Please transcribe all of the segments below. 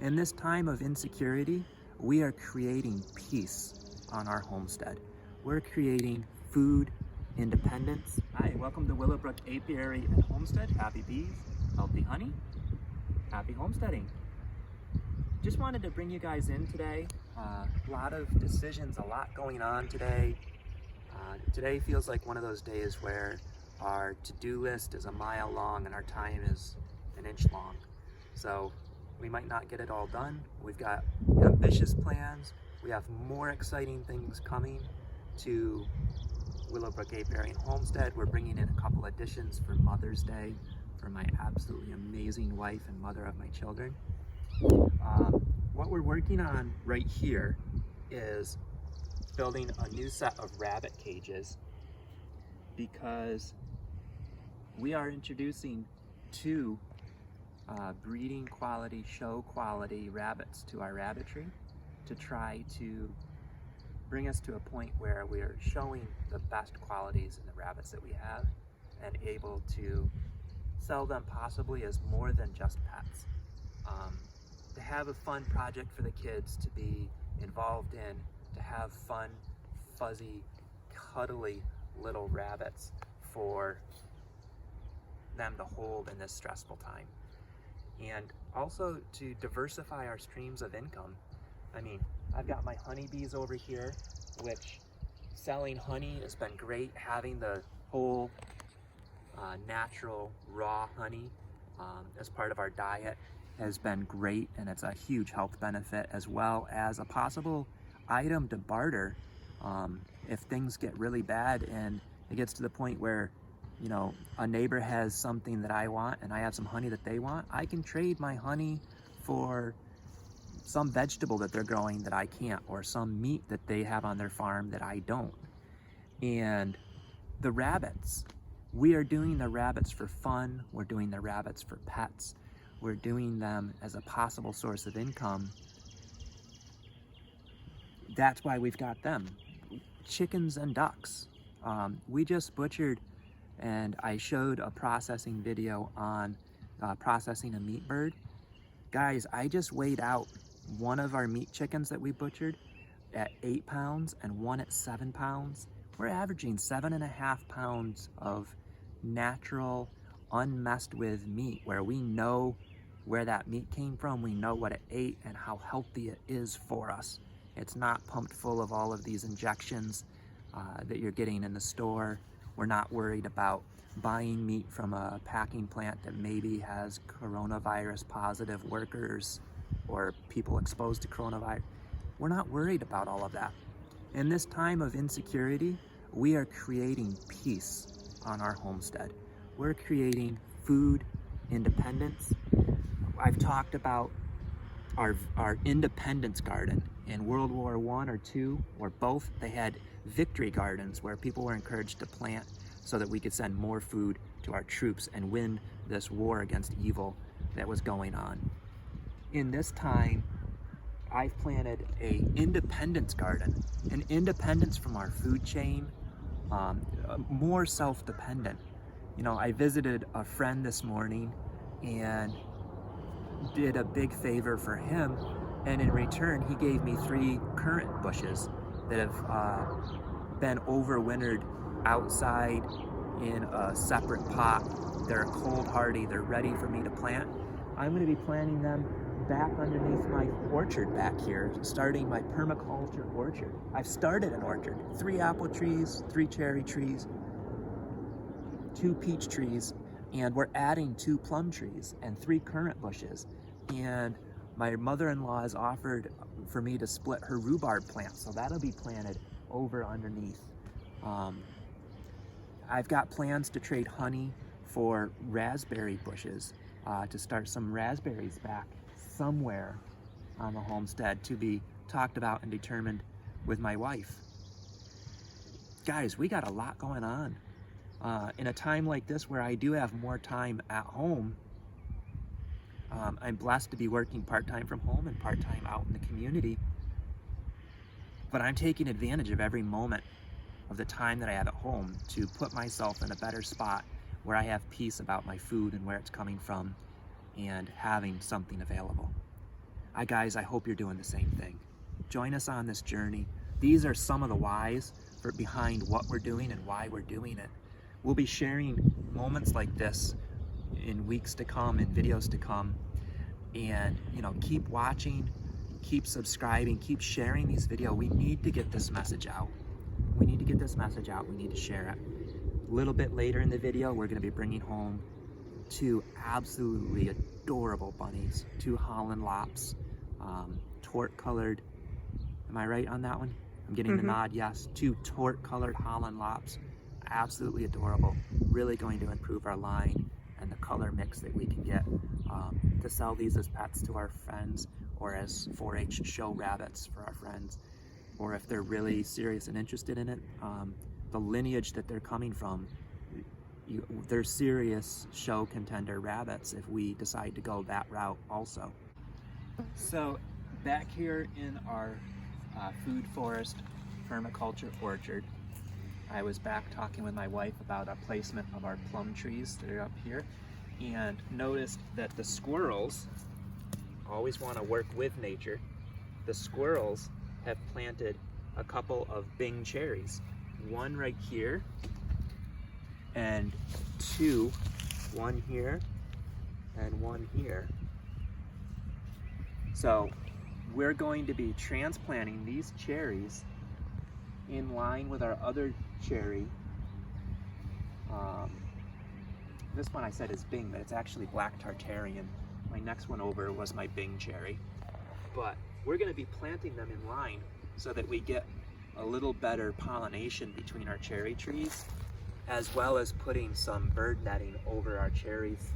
In this time of insecurity, we are creating peace on our homestead. We're creating food independence. Hi, welcome to Willow, Brook, Apiary, and Homestead. Happy bees, healthy honey, happy homesteading. Just wanted to bring you guys in today. A lot of decisions, a lot going on today. Today feels like one of those days where our to-do list is a mile long and our time is an inch long. So we might not get it all done. We've got ambitious plans. We have more exciting things coming to Willow, Brook, Apiary, and Homestead. We're bringing in a couple additions for Mother's Day for my absolutely amazing wife and mother of my children. What we're working on right here is building a new set of rabbit cages because we are introducing two breeding quality, show quality rabbits to our rabbitry to try to bring us to a point where we are showing the best qualities in the rabbits that we have and able to sell them possibly as more than just pets. To have a fun project for the kids to be involved in, to have fun, fuzzy, cuddly little rabbits for them to hold in this stressful time. And also to diversify our streams of income. I mean, I've got my honeybees over here, which selling honey has been great. Having the whole natural raw honey as part of our diet has been great, and it's a huge health benefit, as well as a possible item to barter if things get really bad and it gets to the point where, you know, a neighbor has something that I want and I have some honey that they want. I can trade my honey for some vegetable that they're growing that I can't, or some meat that they have on their farm that I don't. And the rabbits, we are doing the rabbits for fun. We're doing the rabbits for pets. We're doing them as a possible source of income. That's why we've got them. Chickens and ducks. We just butchered, and I showed a processing video on processing a meat bird. Guys, I just weighed out one of our meat chickens that we butchered at 8 pounds and one at 7 pounds. We're averaging 7.5 pounds of natural, unmessed with meat, where we know where that meat came from, we know what it ate and how healthy it is for us. It's not pumped full of all of these injections that you're getting in the store. We're not worried about buying meat from a packing plant that maybe has coronavirus positive workers or people exposed to coronavirus. We're not worried about all of that. In this time of insecurity, we are creating peace on our homestead. We're creating food independence. I've talked about our independence garden. In World War I or II, or both, they had victory gardens where people were encouraged to plant so that we could send more food to our troops and win this war against evil that was going on. In this time, I've planted an independence garden, an independence from our food chain, more self-dependent. You know, I visited a friend this morning and did a big favor for him, and in return he gave me 3 currant bushes that have been overwintered outside in a separate pot. They're cold hardy, they're ready for me to plant. I'm going to be planting them back underneath my orchard back here, starting my permaculture orchard. I've started an orchard, 3 apple trees, 3 cherry trees, 2 peach trees, and we're adding 2 plum trees and 3 currant bushes. And my mother-in-law has offered for me to split her rhubarb plant, so that'll be planted over underneath. I've got plans to trade honey for raspberry bushes, to start some raspberries back somewhere on the homestead to be talked about and determined with my wife. Guys, we got a lot going on. In a time like this where I do have more time at home, I'm blessed to be working part-time from home and part-time out in the community, but I'm taking advantage of every moment of the time that I have at home to put myself in a better spot where I have peace about my food and where it's coming from and having something available. Guys, I hope you're doing the same thing. Join us on this journey. These are some of the whys behind what we're doing and why we're doing it. We'll be sharing moments like this in weeks to come, in videos to come. And keep watching, keep subscribing, keep sharing these videos. We need to get this message out. We need to get this message out. We need to share it. A little bit later in the video, we're going to be bringing home 2 absolutely adorable bunnies, 2 Holland Lops, tort colored. Am I right on that one? I'm getting the nod, yes. 2 tort colored Holland Lops, absolutely adorable. Really going to improve our line and the color mix that we can get to sell these as pets to our friends, or as 4-H show rabbits for our friends, or if they're really serious and interested in it, the lineage that they're coming from, they're serious show contender rabbits if we decide to go that route also. So back here in our food forest permaculture orchard, I was back talking with my wife about a placement of our plum trees that are up here, and noticed that the squirrels always want to work with nature. The squirrels have planted a couple of Bing cherries, one right here and 2, one here and one here. So we're going to be transplanting these cherries in line with our other cherry. This one I said is Bing, but it's actually Black Tartarian. My next one over was my Bing cherry. But we're going to be planting them in line so that we get a little better pollination between our cherry trees, as well as putting some bird netting over our cherries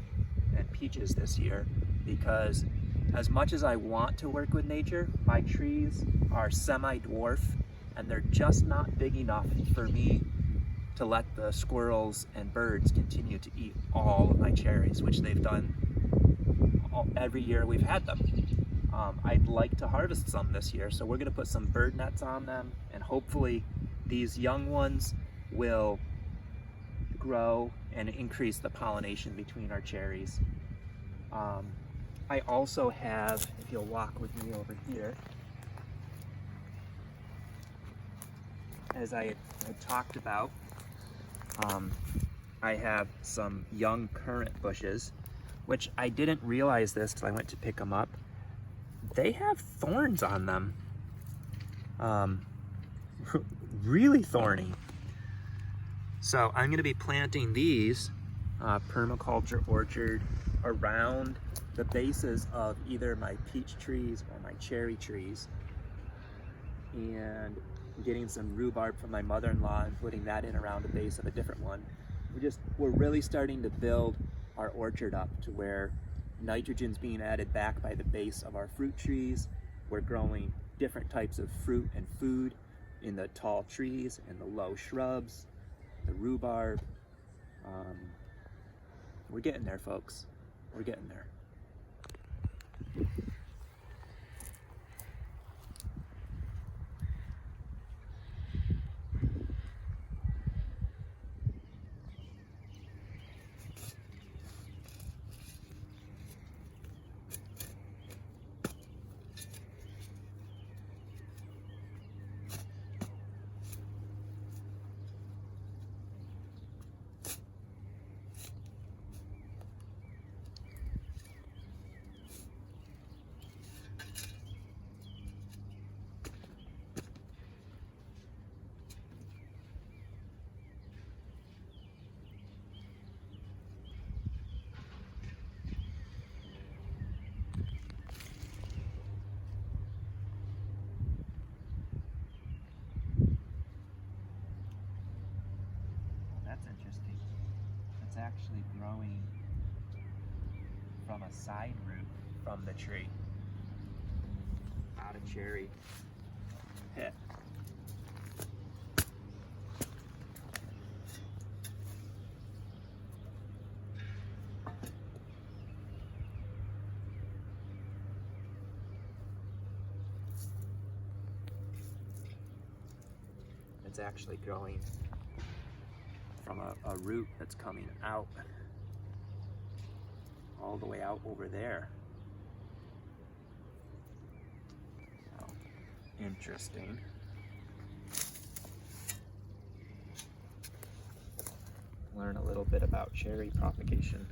and peaches this year, because as much as I want to work with nature, my trees are semi-dwarf and they're just not big enough for me to let the squirrels and birds continue to eat all of my cherries, which they've done every year we've had them. I'd like to harvest some this year, so we're going to put some bird nets on them, and hopefully these young ones will grow and increase the pollination between our cherries. I also have, if you'll walk with me over here, as I had talked about, I have some young currant bushes, which I didn't realize this till I went to pick them up. They have thorns on them, really thorny. So I'm going to be planting these permaculture orchard around the bases of either my peach trees or my cherry trees, and getting some rhubarb from my mother-in-law and putting that in around the base of a different one. We're really starting to build our orchard up to where nitrogen's being added back by the base of our fruit trees. We're growing different types of fruit and food in the tall trees and the low shrubs, the rhubarb. We're getting there, folks. We're getting there. It's actually growing from a side root from the tree, out of cherry pit. It's actually growing from a root that's coming out, all the way out over there. Interesting. Learn a little bit about cherry propagation.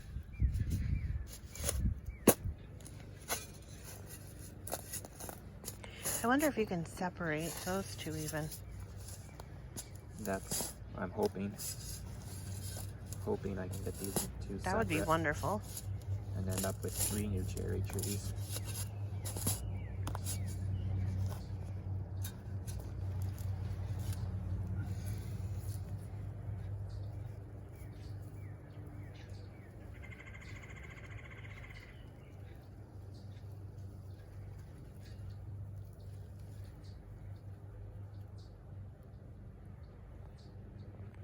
I wonder if you can separate those two even. That's, I'm hoping I can get these two That would be separate wonderful. and end up with 3 new cherry trees.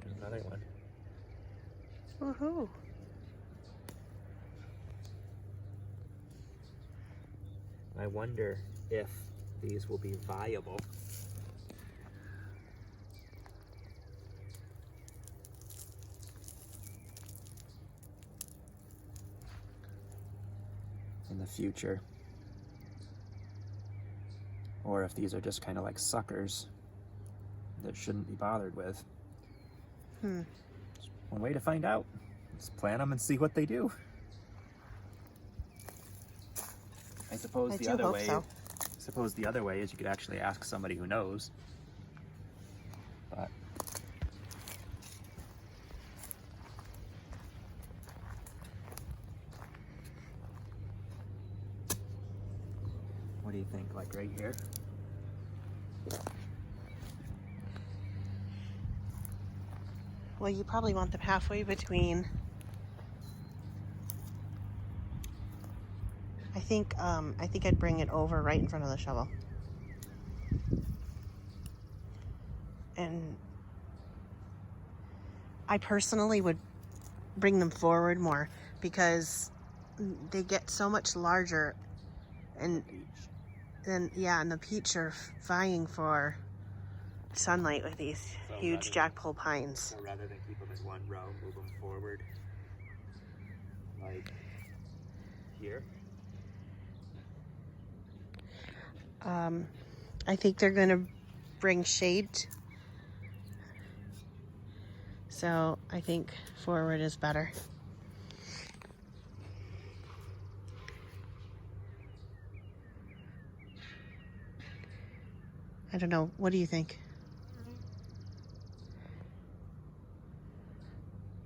There's another one. Woohoo! I wonder if these will be viable. In the future. Or if these are just kind of like suckers that shouldn't be bothered with. One way to find out. Just plant them and see what they do. I suppose the other way. So. Suppose the other way is you could actually ask somebody who knows. But what do you think? Like right here? Well, you probably want them halfway between. I think I'd bring it over right in front of the shovel. And I personally would bring them forward more because they get so much larger, and then and the peach are vying for sunlight with these huge jackpole pines. So rather than keep them in one row, move them forward, like here. I think they're going to bring shade. So I think forward is better. I don't know. What do you think?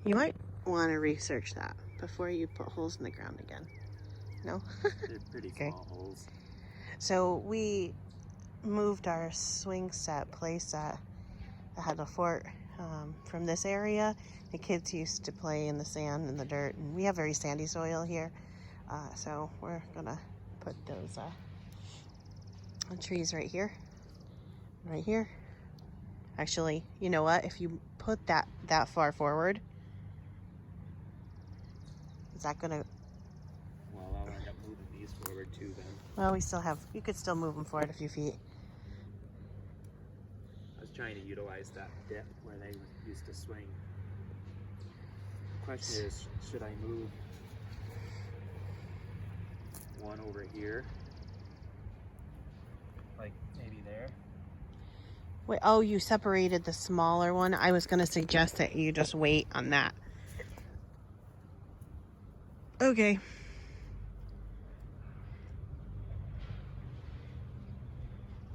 You might want to research that before you put holes in the ground again. No? They're pretty small holes. So we moved our swing set place that had a fort from this area. The kids used to play in the sand and the dirt, and we have very sandy soil here. So we're gonna put those trees right here. Right here. Actually, you know what? If you put that far forward, is that gonna... Well, I'll end up moving these forward too then. Well, you could still move them forward a few feet. I was trying to utilize that dip where they used to swing. The question is, should I move one over here? Like maybe there? Wait, oh, you separated the smaller one. I was going to suggest that you just wait on that. Okay.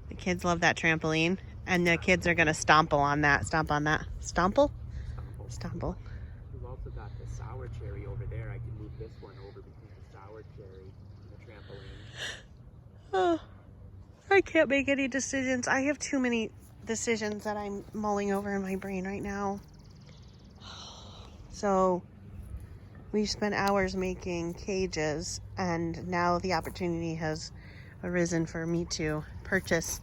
The kids love that trampoline, and the kids are going to stomple on that. Stomp on that. Stomple? Stomple. We've also got the sour cherry over there. I can move this one over between the sour cherry and the trampoline. Oh, I can't make any decisions. I have too many decisions that I'm mulling over in my brain right now. So we've spent hours making cages, and now the opportunity has arisen for me to purchase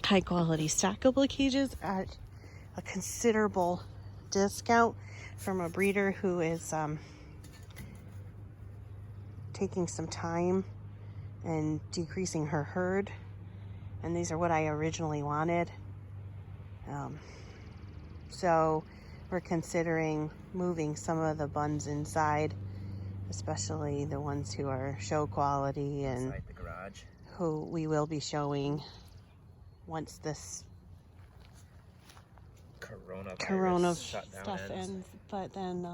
high quality stackable cages at a considerable discount from a breeder who is taking some time and decreasing her herd. And these are what I originally wanted. So we're considering moving some of the buns inside, especially the ones who are show quality and inside the garage, who we will be showing once this coronavirus shutdown stuff ends. ends. But then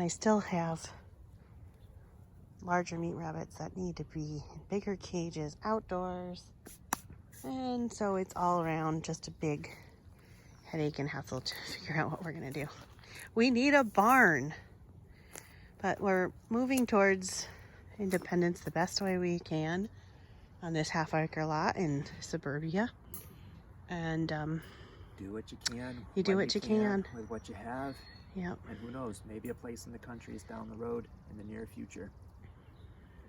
I still have larger meat rabbits that need to be in bigger cages outdoors. And so it's all around just a big headache and hassle to figure out what we're going to do. We need a barn. But we're moving towards independence the best way we can on this half-acre lot in suburbia. And do what you can. You do what you can. With what you have. Yep. And who knows, maybe a place in the country is down the road in the near future.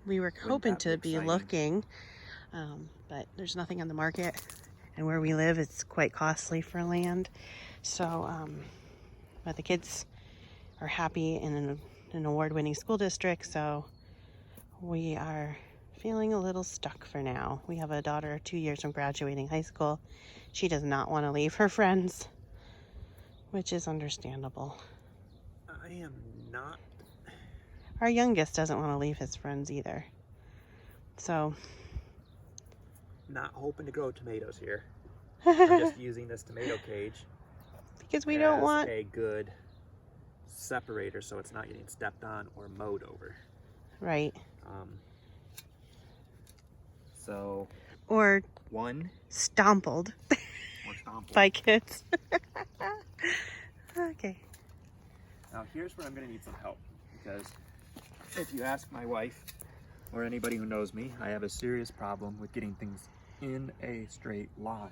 We were hoping to be exciting? looking, but there's nothing on the market. And where we live, it's quite costly for land. So, but the kids are happy in an award-winning school district, so we are feeling a little stuck for now. We have a daughter 2 years from graduating high school. She does not want to leave her friends, which is understandable. I am not. Our youngest doesn't want to leave his friends either. So, Not hoping to grow tomatoes here. I'm just using this tomato cage because we don't as want a good separator so it's not getting stepped on or mowed over. right So or one stompled more stomple. by kids. Okay. Now here's where I'm going to need some help, because if you ask my wife or anybody who knows me, I have a serious problem with getting things in a straight line.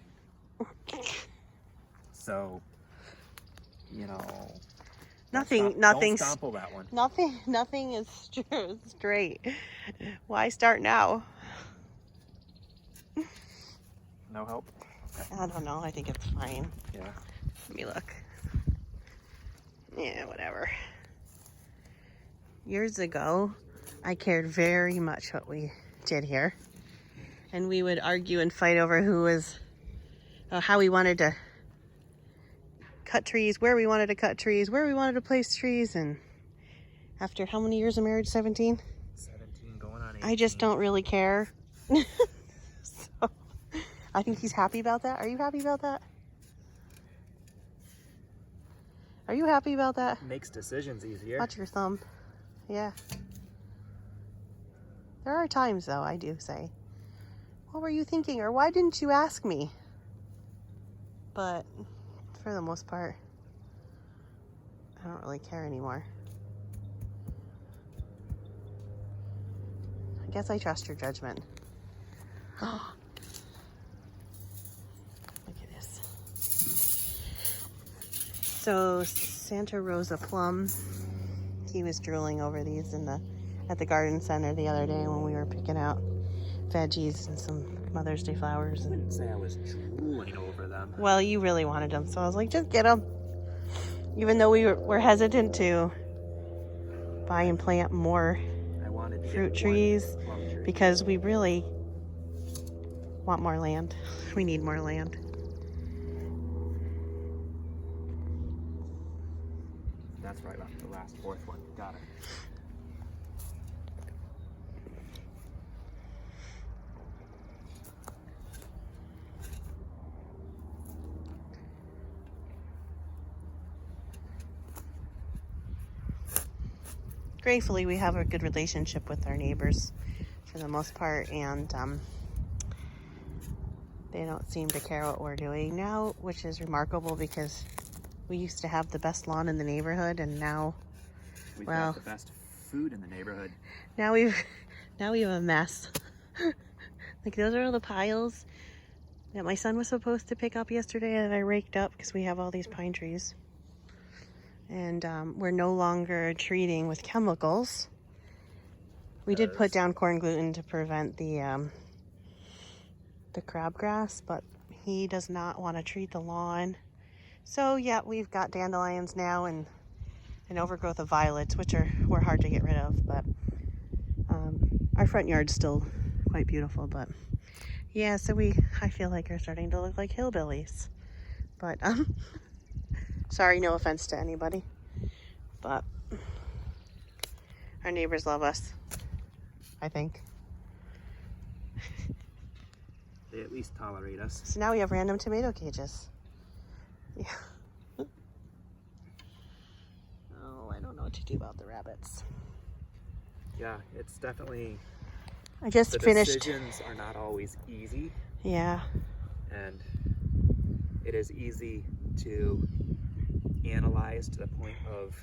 So, you know, Nothing's don't stomple that one. nothing is straight. Why start now? No help? Okay. I don't know. I think it's fine. Yeah. Let me look. Yeah, whatever. Years ago, I cared very much what we did here. And we would argue and fight over how we wanted to cut trees, where we wanted to cut trees, where we wanted to place trees. And after how many years of marriage? 17? 17 going on 18. I just don't really care. So, I think he's happy about that. Are you happy about that? Are you happy about that? Makes decisions easier. Watch your thumb. Yeah. There are times, though, I do say, what were you thinking? Or why didn't you ask me? But for the most part, I don't really care anymore. I guess I trust your judgment. Look at this. So Santa Rosa plum, he was drooling over these at the garden center the other day when we were picking out veggies and some Mother's Day flowers. I wouldn't say I was drooling over them. Well, you really wanted them, so I was like, just get them. Even though we were hesitant to buy and plant more fruit trees because we really want more land. We need more land. That's right, the last fourth one. Got it. Gratefully, we have a good relationship with our neighbors for the most part, and they don't seem to care what we're doing now, which is remarkable because we used to have the best lawn in the neighborhood, and now We've got the best food in the neighborhood. now we have a mess. Like, those are all the piles that my son was supposed to pick up yesterday that I raked up because we have all these pine trees. And we're no longer treating with chemicals. We did put down corn gluten to prevent the crabgrass, but he does not want to treat the lawn. So yeah, we've got dandelions now and an overgrowth of violets, which were hard to get rid of. But our front yard's still quite beautiful. But yeah, so I feel like we're starting to look like hillbillies. But sorry, no offense to anybody, but our neighbors love us, I think. they at least tolerate us. So now we have random tomato cages. Yeah. Oh, I don't know what to do about the rabbits. Yeah, it's definitely, I just the finished. decisions are not always easy, Yeah. and it is easy to analyze to the point of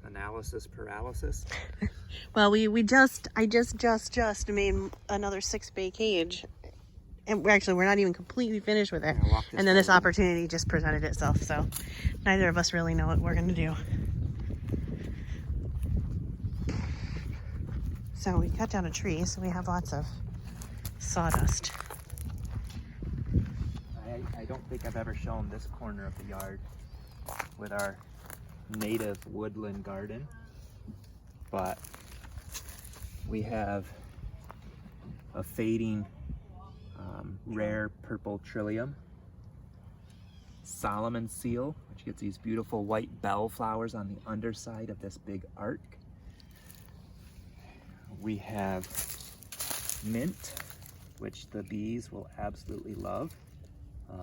analysis paralysis. Well, I just made another 6-bay cage. And we're not even completely finished with it. Yeah, walk this And then this way. opportunity just presented itself. So neither of us really know what we're going to do. So we cut down a tree, so we have lots of sawdust. I don't think I've ever shown this corner of the yard with our native woodland garden, but we have a fading rare purple trillium, Solomon seal, which gets these beautiful white bell flowers on the underside of this big arc. We have mint, which the bees will absolutely love.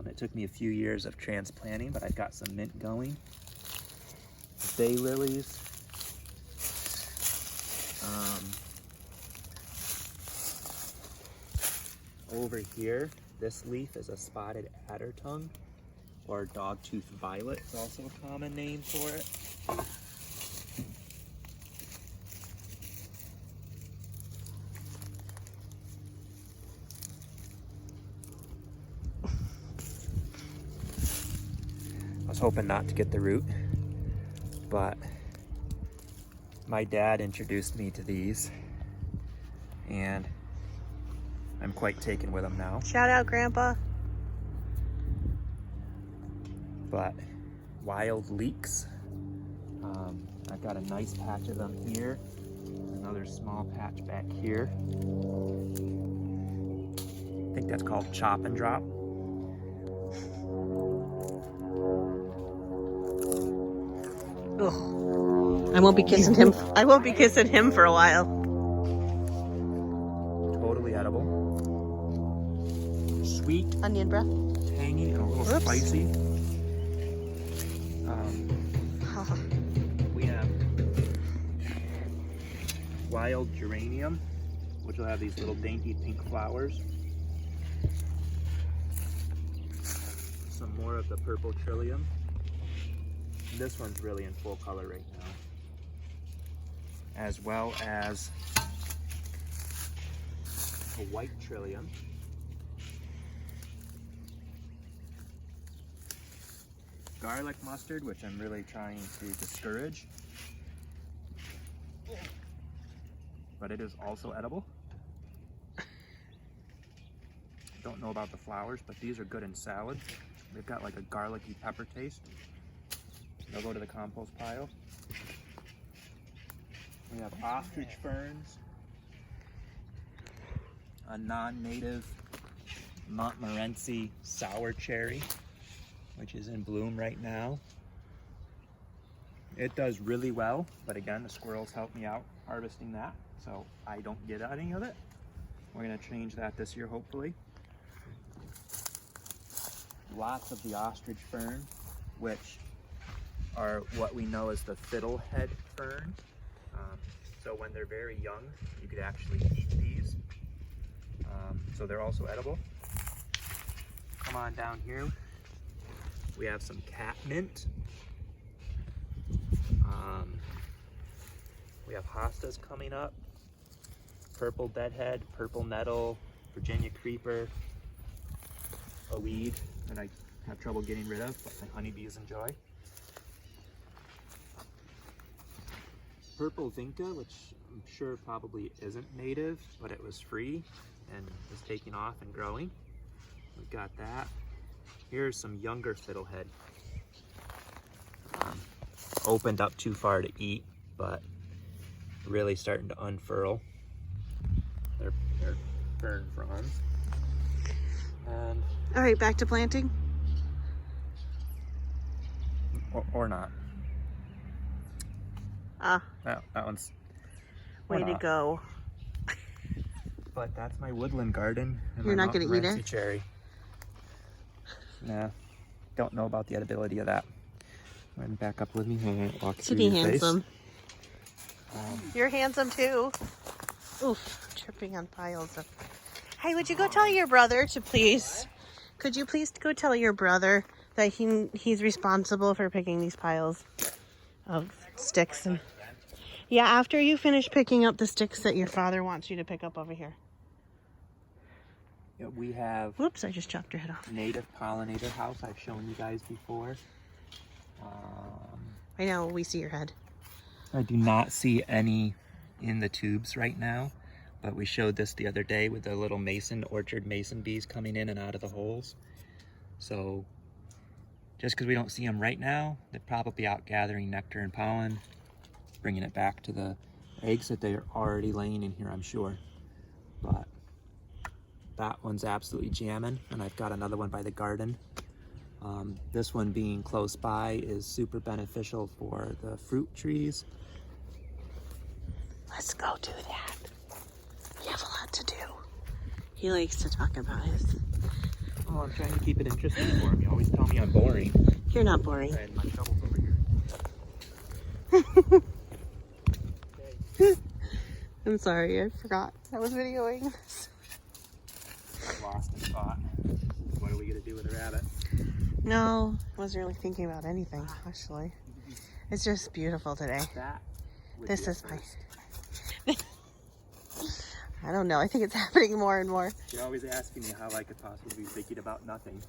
It took me a few years of transplanting, but I've got some mint going. Daylilies. Over here, this leaf is a spotted adder tongue, or dogtooth violet is also a common name for it. I was hoping not to get the root, but my dad introduced me to these, and I'm quite taken with them now. Shout out, Grandpa. But wild leeks, I've got a nice patch of them here, another small patch back here. I think that's called chop and drop. Ugh. I won't be kissing him. I won't be kissing him for a while. Totally edible. Sweet, Onion breath. tangy, and a little Whoops. spicy. We have wild geranium, which will have these little dainty pink flowers. Some more of the purple trillium. This one's really in full color right now. As well as a white trillium. Garlic mustard, which I'm really trying to discourage. But it is also edible. Don't know about the flowers, but these are good in salad. They've got like a garlicky pepper taste. They'll go to the compost pile. We have ostrich ferns, a non-native Montmorency sour cherry, which is in bloom right now. It does really well, but again, the squirrels help me out harvesting that, so I don't get any of it. We're gonna change that this year, hopefully. Lots of the ostrich fern, which are what we know as the fiddlehead fern. So when they're very young, you could actually eat these. So they're also edible. Come on down here. We have some catmint. We have hostas coming up. Purple deadhead, purple nettle, Virginia creeper, a weed that I have trouble getting rid of, but my honeybees enjoy. Purple vinca, which I'm sure probably isn't native, but it was free and is taking off and growing. We've got that. Here's some younger fiddlehead. Opened up too far to eat, but really starting to unfurl. They're fern fronds. And All right, back to planting. or not. Ah, That one's way to go. but that's my woodland garden. And You're my not gonna eat it? cherry. Nah, don't know about the edibility of that. Go ahead and back up with me. Walk To through be your handsome. face. You're handsome too. Oof, tripping on piles of. Hey, would you go tell your brother to please? Could you please go tell your brother that he's responsible for picking these piles of sticks? And yeah, after you finish picking up the sticks that your father wants you to pick up over here. Yeah, we have Whoops, I just chopped your head off. native pollinator house I've shown you guys before. I know, we see your head. I do not see any in the tubes right now, but we showed this the other day with the little orchard mason bees coming in and out of the holes. So just because we don't see them right now, they're probably out gathering nectar and pollen, bringing it back to the eggs that they're already laying in here, I'm sure. But that one's absolutely jamming, and I've got another one by the garden. This one being close by is super beneficial for the fruit trees. Let's go do that. We have a lot to do. He likes to talk about his. Oh, I'm trying to keep it interesting for him. You always tell me I'm boring. You're not boring. And my shovel's over here. I'm sorry, I forgot I was videoing this. Lost in thought. What are we gonna do with a rabbit? No, I wasn't really thinking about anything, actually. It's just beautiful today. That would This be a is my... first. I don't know, I think it's happening more and more. You're always asking me how I could possibly be thinking about nothing.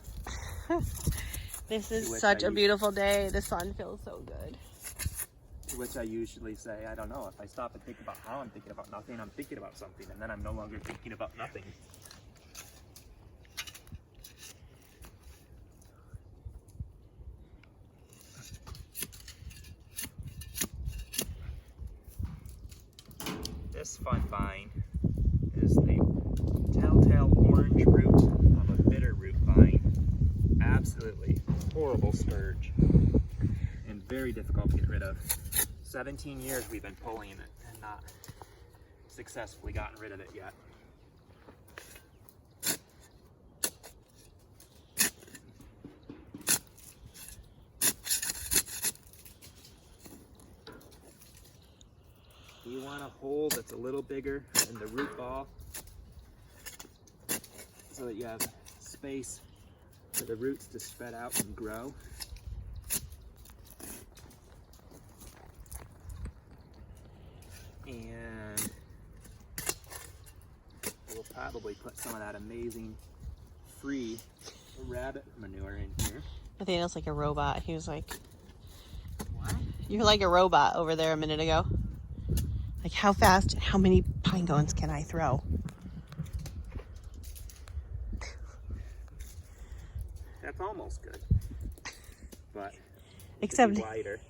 This is which such I a beautiful day. The sun feels so good. To which I usually say, I don't know, if I stop and think about how I'm thinking about nothing, I'm thinking about something, and then I'm no longer thinking about nothing. This fun vine is the telltale orange root of a bitter root vine. Absolutely horrible scourge and very difficult to get rid of. 17 years we've been pulling it and not successfully gotten rid of it yet. You want a hole that's a little bigger than the root ball so that you have space for the roots to spread out and grow. And we'll probably put some of that amazing free rabbit manure in here. Nathaniel's like a robot. He was like, What? you're like a robot over there a minute ago. Like, how fast, how many pine cones can I throw? That's almost good, but Except, be wider.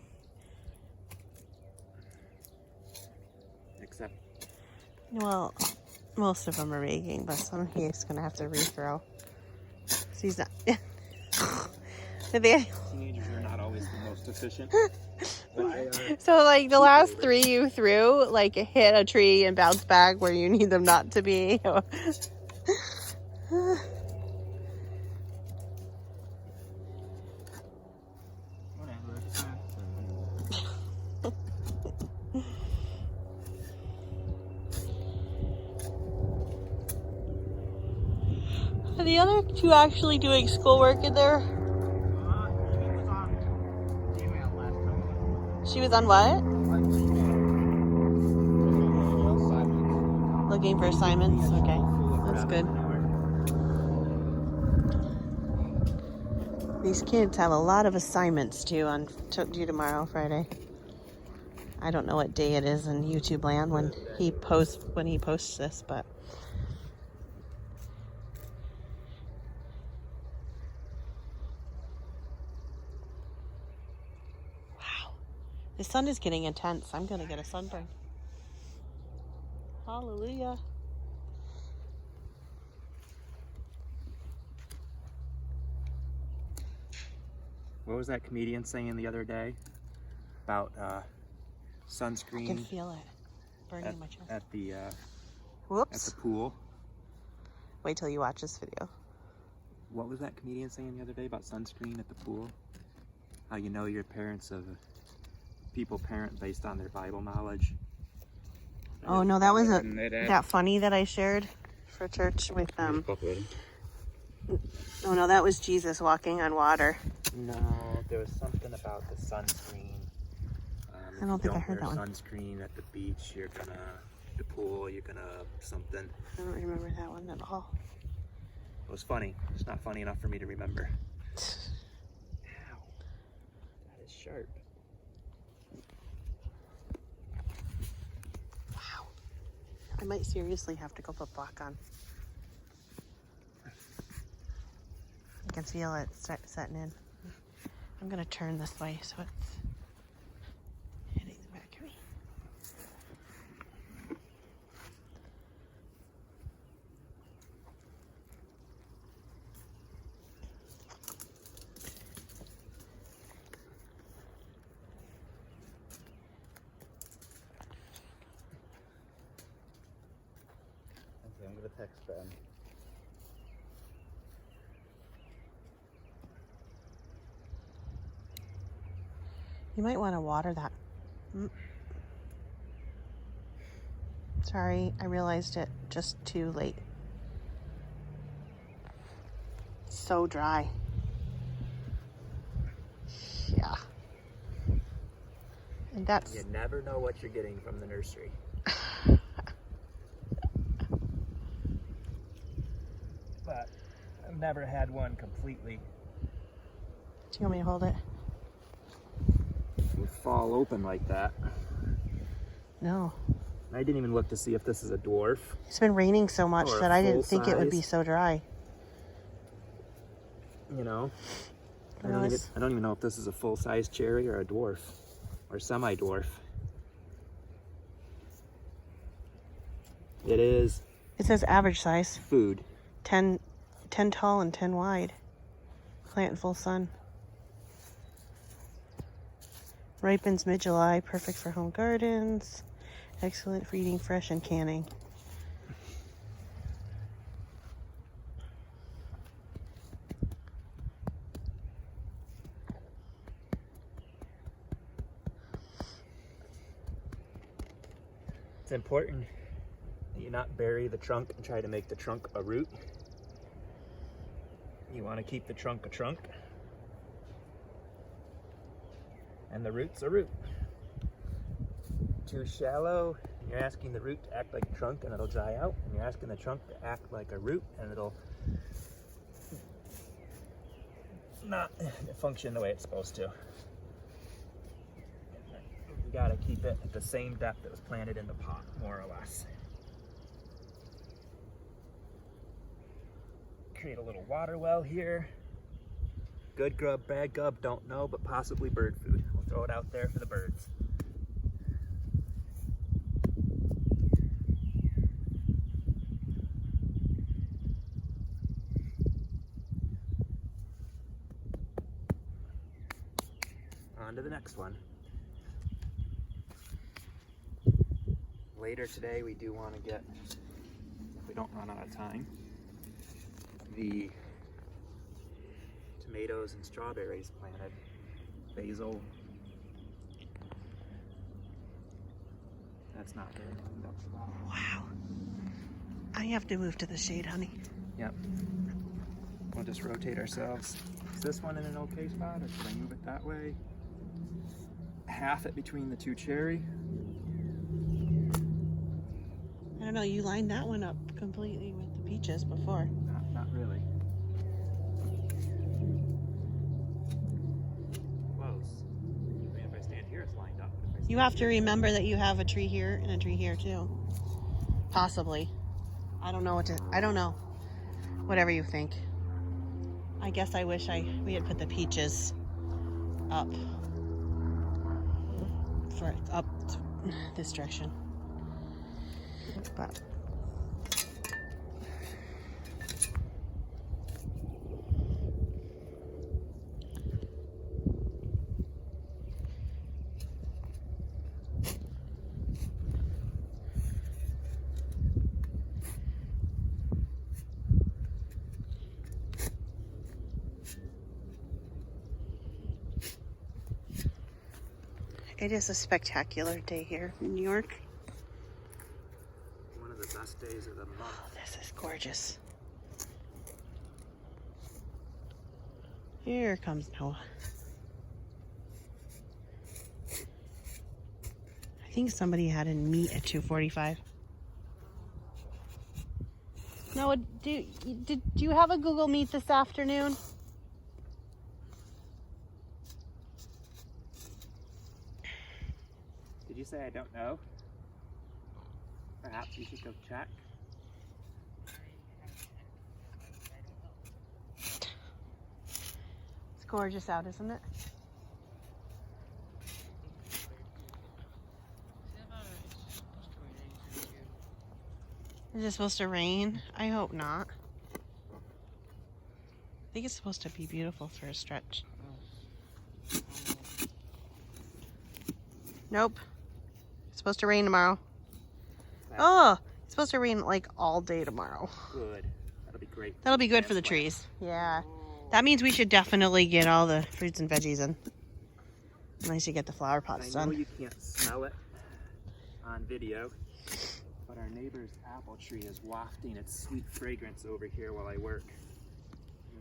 Except, well, most of them are baking, but some he's gonna have to rethrow. So he's not. teenagers are not always the most efficient. But they are. So, like, the last three you threw, like, hit a tree and bounced back where you need them not to be. Are the other two actually doing schoolwork in there? She was on what? Looking for assignments? Okay, that's good. These kids have a lot of assignments due tomorrow, Friday. I don't know what day it is in YouTube land when he posts this, but wow, the sun is getting intense. I'm gonna get a sunburn. Hallelujah. What was that comedian saying the other day about sunscreen? I can feel it burning at, my chest. at the Whoops. pool? Wait till you watch this video. What was that comedian saying the other day about sunscreen at the pool? How you know your parents of people parent based on their Bible knowledge. Oh no, that was that funny that I shared for church with Oh no, that was Jesus walking on water. No, there was something about the sunscreen. I don't think I heard that one. Sunscreen at the beach, the pool, you're gonna something. I don't remember that one at all. It was funny. It's not funny enough for me to remember. Ow. That is sharp. Wow. I might seriously have to go put block on. I can feel it setting in. I'm gonna turn this way so it's hitting the back of me. Okay, I'm gonna text Ben. You might want to water that. Sorry, I realized it just too late. So dry. Yeah. And that's... You never know what you're getting from the nursery. But I've never had one completely. Do you want me to hold it? Would fall open like that. No. I didn't even look to see if this is a dwarf. It's been raining so much Or a that I didn't think it would be full-size. so dry. You know, I No, don't even know if this is a full-size cherry or a dwarf or semi-dwarf. It is It says average size. food. 10 tall and 10 wide. Plant in full sun. Ripens mid-July, perfect for home gardens. Excellent for eating fresh and canning. It's important that you not bury the trunk and try to make the trunk a root. You want to keep the trunk a trunk. And the root's a root. Too shallow, you're asking the root to act like a trunk and it'll dry out. And you're asking the trunk to act like a root and it'll not function the way it's supposed to. You gotta keep it at the same depth that was planted in the pot, more or less. Create a little water well here. Good grub, bad grub, don't know, but possibly bird food. We'll throw it out there for the birds. On to the next one. Later today, we do want to get, if we don't run out of time, the tomatoes and strawberries planted, basil. That's not very cleaned up spot. Wow. I have to move to the shade, honey. Yep. We'll just rotate ourselves. Is this one in an okay spot, or should I move it that way? Half it between the two cherry. I don't know, you lined that one up completely with the peaches before. Not really. Close. I mean, if I stand here, it's lined up. If I stand You have to here, remember that you have a tree here and a tree here too. Possibly. I don't know I don't know. Whatever you think. I guess I wish we had put the peaches up. For up this direction. But It is a spectacular day here in New York. One of the best days of the month. Oh, this is gorgeous. Here comes Noah. I think somebody had in meat at 2:45. Noah, did you have a Google Meet this afternoon? Did you say I don't know? Perhaps you should go check. It's gorgeous out, isn't it? Is it supposed to rain? I hope not. I think it's supposed to be beautiful for a stretch. Nope. It's supposed to rain tomorrow. Oh, it's supposed to rain like all day tomorrow. Good. That'll be great. That'll be good for the trees. Yeah. That means we should definitely get all the fruits and veggies in. Unless you get the flower pots I know done. you can't smell it on video, but our neighbor's apple tree is wafting its sweet fragrance over here while I work.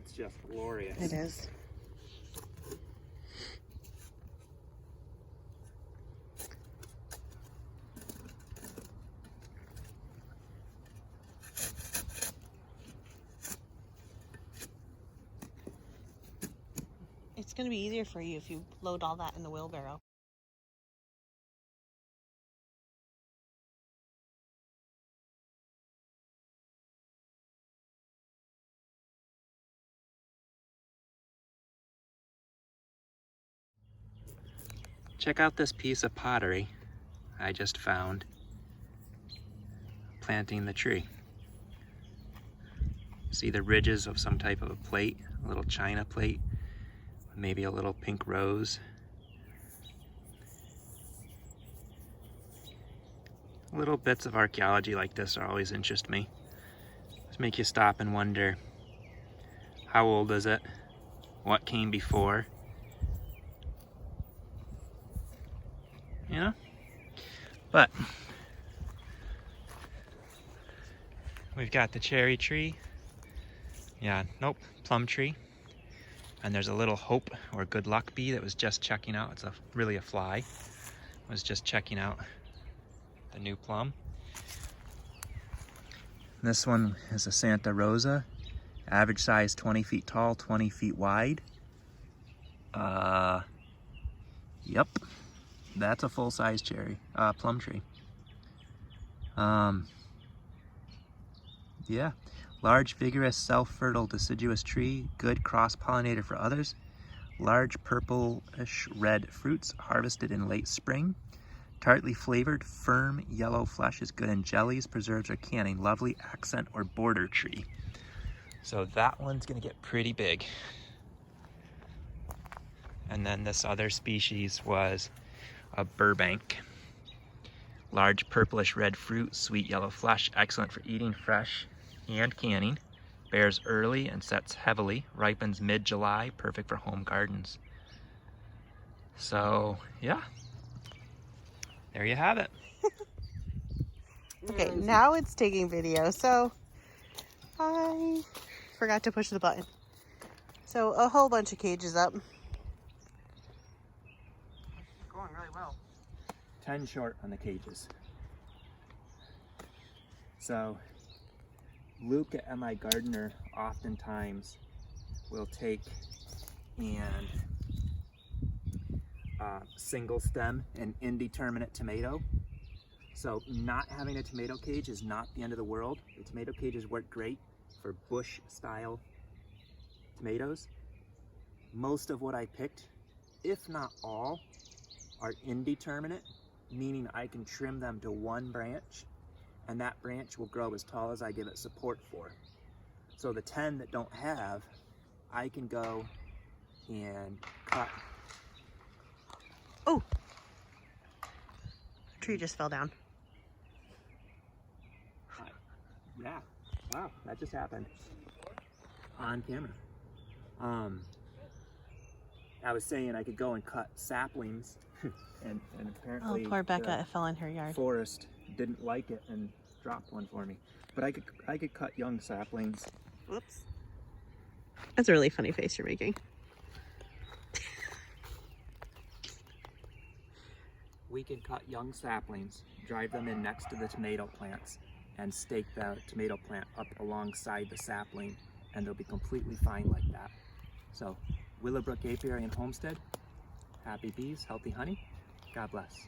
It's just glorious. It is. It's going to be easier for you if you load all that in the wheelbarrow. Check out this piece of pottery I just found planting the tree. See the ridges of some type of a plate, a little china plate, maybe a little pink rose. Little bits of archaeology like this are always interest me. Just make you stop and wonder, how old is it? What came before? You know? But we've got the cherry tree. Yeah, nope, plum tree. And there's a little hope or good luck bee that was just checking out. It's really a fly. Was just checking out the new plum. This one is a Santa Rosa. Average size 20 feet tall, 20 feet wide. Yep. That's a full-size plum tree. Yeah. Large, vigorous, self-fertile, deciduous tree. Good cross-pollinator for others. Large purplish red fruits harvested in late spring. Tartly flavored, firm yellow flesh is good in jellies, preserves, or canning. Lovely accent or border tree. So that one's gonna get pretty big. And then this other species was a Burbank. Large purplish red fruit, sweet yellow flesh, excellent for eating fresh and canning. Bears early and sets heavily. Ripens mid-July, perfect for home gardens. So, yeah. There you have it. Okay, now it's taking video, so I forgot to push the button. So a whole bunch of cages up. Going really well. 10 short on the cages. So Luke at My Gardener oftentimes will take and single stem an indeterminate tomato. So not having a tomato cage is not the end of the world. The tomato cages work great for bush style tomatoes. Most of what I picked, if not all, are indeterminate, meaning I can trim them to one branch and that branch will grow as tall as I give it support for. So the 10 that don't have, I can go and cut. Oh! The tree just fell down. Yeah, wow, that just happened on camera. I was saying I could go and cut saplings, and Oh, apparently poor Becca, the it fell in her yard. forest didn't like it and dropped one for me. But I could cut young saplings. Whoops. That's a really funny face you're making. We can cut young saplings, drive them in next to the tomato plants, and stake the tomato plant up alongside the sapling, and they'll be completely fine like that. So, Willow Brook Apiary and Homestead, happy bees, healthy honey. God bless.